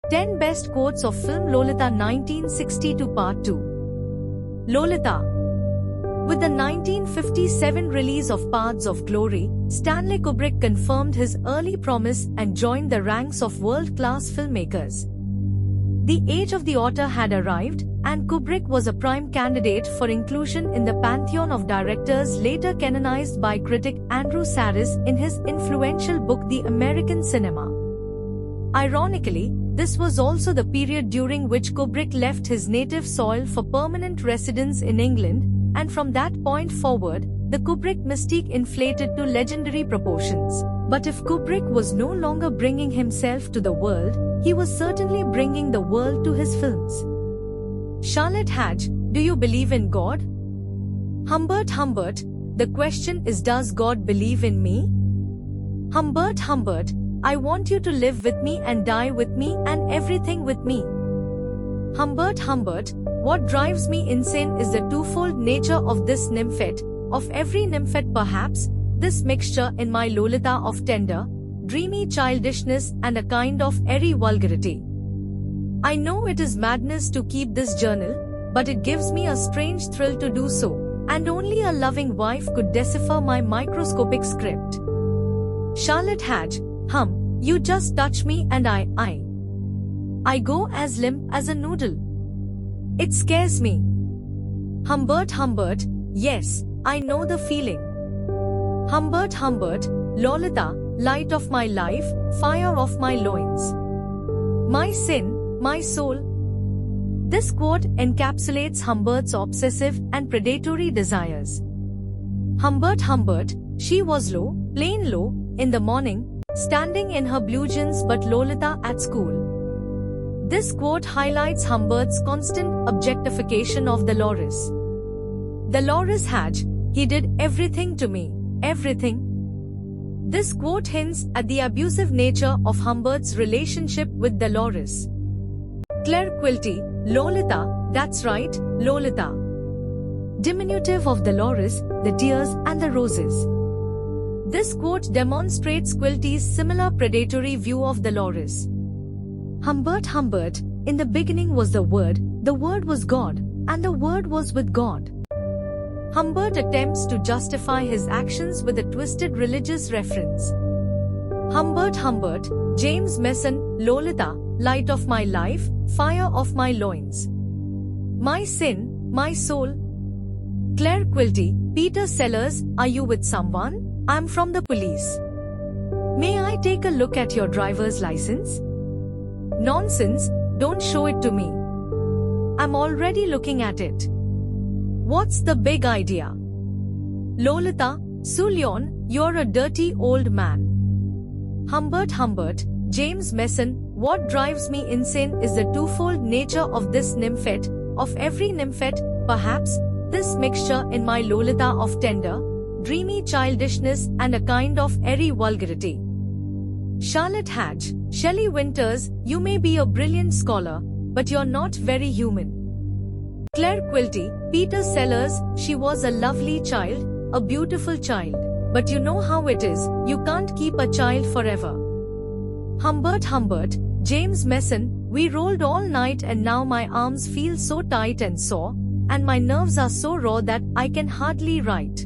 10 Best Quotes of Film Lolita 1962 Part 2. Lolita. With the 1957 release of Paths of Glory, Stanley Kubrick confirmed his early promise and joined the ranks of world-class filmmakers. The age of the otter had arrived, and Kubrick was a prime candidate for inclusion in the pantheon of directors later canonized by critic Andrew Sarris in his influential book The American Cinema. Ironically, this was also the period during which Kubrick left his native soil for permanent residence in England, and from that point forward, the Kubrick mystique inflated to legendary proportions. But if Kubrick was no longer bringing himself to the world, he was certainly bringing the world to his films. Charlotte Hadge, do you believe in God? Humbert, the question is, does God believe in me? Humbert, I want you to live with me and die with me and everything with me. Humbert, what drives me insane is the twofold nature of this nymphette, of every nymphette perhaps, this mixture in my Lolita of tender, dreamy childishness and a kind of airy vulgarity. I know it is madness to keep this journal, but it gives me a strange thrill to do so, and only a loving wife could decipher my microscopic script. Charlotte Hadge, you just touch me and I go as limp as a noodle. It scares me. Humbert, yes, I know the feeling. Humbert, Lolita, light of my life, fire of my loins. My sin, my soul. This quote encapsulates Humbert's obsessive and predatory desires. Humbert, she was low, plain low, in the morning, standing in her blue jeans but Lolita at school. This quote highlights Humbert's constant objectification of Dolores. Dolores Hadge, he did everything to me, everything. This quote hints at the abusive nature of Humbert's relationship with Dolores. Claire Quilty, Lolita, that's right, Lolita. Diminutive of Dolores, the tears and the roses. This quote demonstrates Quilty's similar predatory view of Dolores. Humbert, in the beginning was the Word was God, and the Word was with God. Humbert attempts to justify his actions with a twisted religious reference. Humbert, James Mason, Lolita, light of my life, fire of my loins. My sin, my soul. Claire Quilty, Peter Sellers, are you with someone? I'm from the police. May I take a look at your driver's license? Nonsense, don't show it to me. I'm already looking at it. What's the big idea? Lolita, Sullion, you're a dirty old man. Humbert, James Mason, what drives me insane is the twofold nature of this nymphette, of every nymphette, perhaps, this mixture in my Lolita of tender, dreamy childishness and a kind of airy vulgarity. Charlotte Hadge, Shelley Winters, you may be a brilliant scholar, but you're not very human. Claire Quilty, Peter Sellers, she was a lovely child, a beautiful child. But you know how it is, you can't keep a child forever. Humbert, James Mason, we rolled all night and now my arms feel so tight and sore, and my nerves are so raw that I can hardly write.